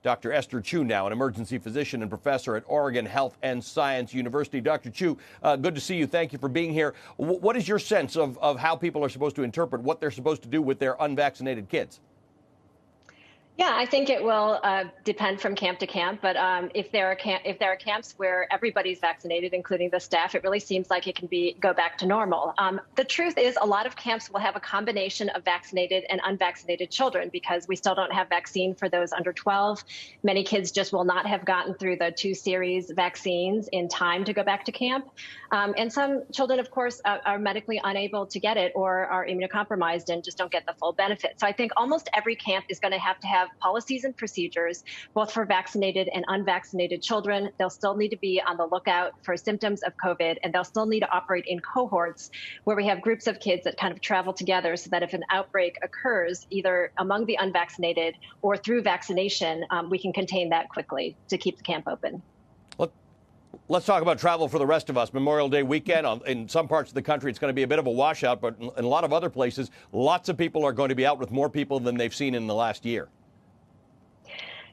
Dr. Esther Chu now, an emergency physician and professor at Oregon Health and Science University. Dr. Chu, good to see you. Thank you for being here. What is your sense of how people are supposed to interpret what they're supposed to do with their unvaccinated kids? Yeah, I think it will depend from camp to camp. But if there are camps where everybody's vaccinated, including the staff, it really seems like it can go back to normal. The truth is, a lot of camps will have a combination of vaccinated and unvaccinated children because we still don't have vaccine for those under 12. Many kids just will not have gotten through the 2 series vaccines in time to go back to camp. And some children, of course, are medically unable to get it or are immunocompromised and just don't get the full benefit. So I think almost every camp is going to have policies and procedures, both for vaccinated and unvaccinated children. They'll still need to be on the lookout for symptoms of COVID, and they'll still need to operate in cohorts where we have groups of kids that kind of travel together so that if an outbreak occurs, either among the unvaccinated or through vaccination, we can contain that quickly to keep the camp open. Let's talk about travel for the rest of us. Memorial Day weekend, in some parts of the country, it's going to be a bit of a washout, but in a lot of other places, lots of people are going to be out with more people than they've seen in the last year.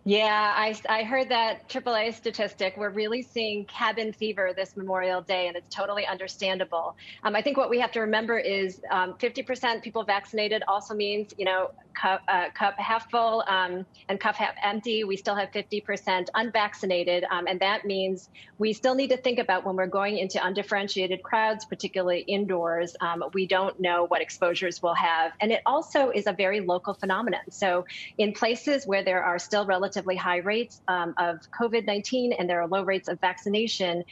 Yeah, I heard that AAA statistic. We're really seeing cabin fever this Memorial Day, and it's totally understandable. I think what we have to remember is 50% people vaccinated also means, cup half full and cup half empty. We still have 50% unvaccinated, and that means we still need to think about when we're going into undifferentiated crowds, particularly indoors. We don't know what exposures we'll have, and it also is a very local phenomenon. So in places where there are still relatively high rates of COVID-19 and there are low rates of vaccination,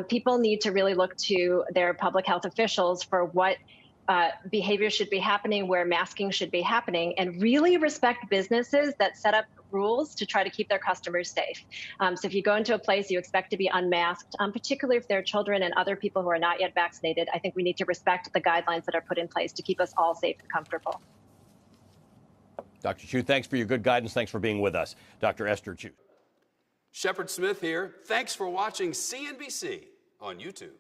people need to really look to their public health officials for what behavior should be happening, where masking should be happening, and really respect businesses that set up rules to try to keep their customers safe. So if you go into a place you expect to be unmasked, particularly if there are children and other people who are not yet vaccinated, I think we need to respect the guidelines that are put in place to keep us all safe and comfortable. Dr. Chu, thanks for your good guidance. Thanks for being with us. Dr. Esther Chu. Shepard Smith here. Thanks for watching CNBC on YouTube.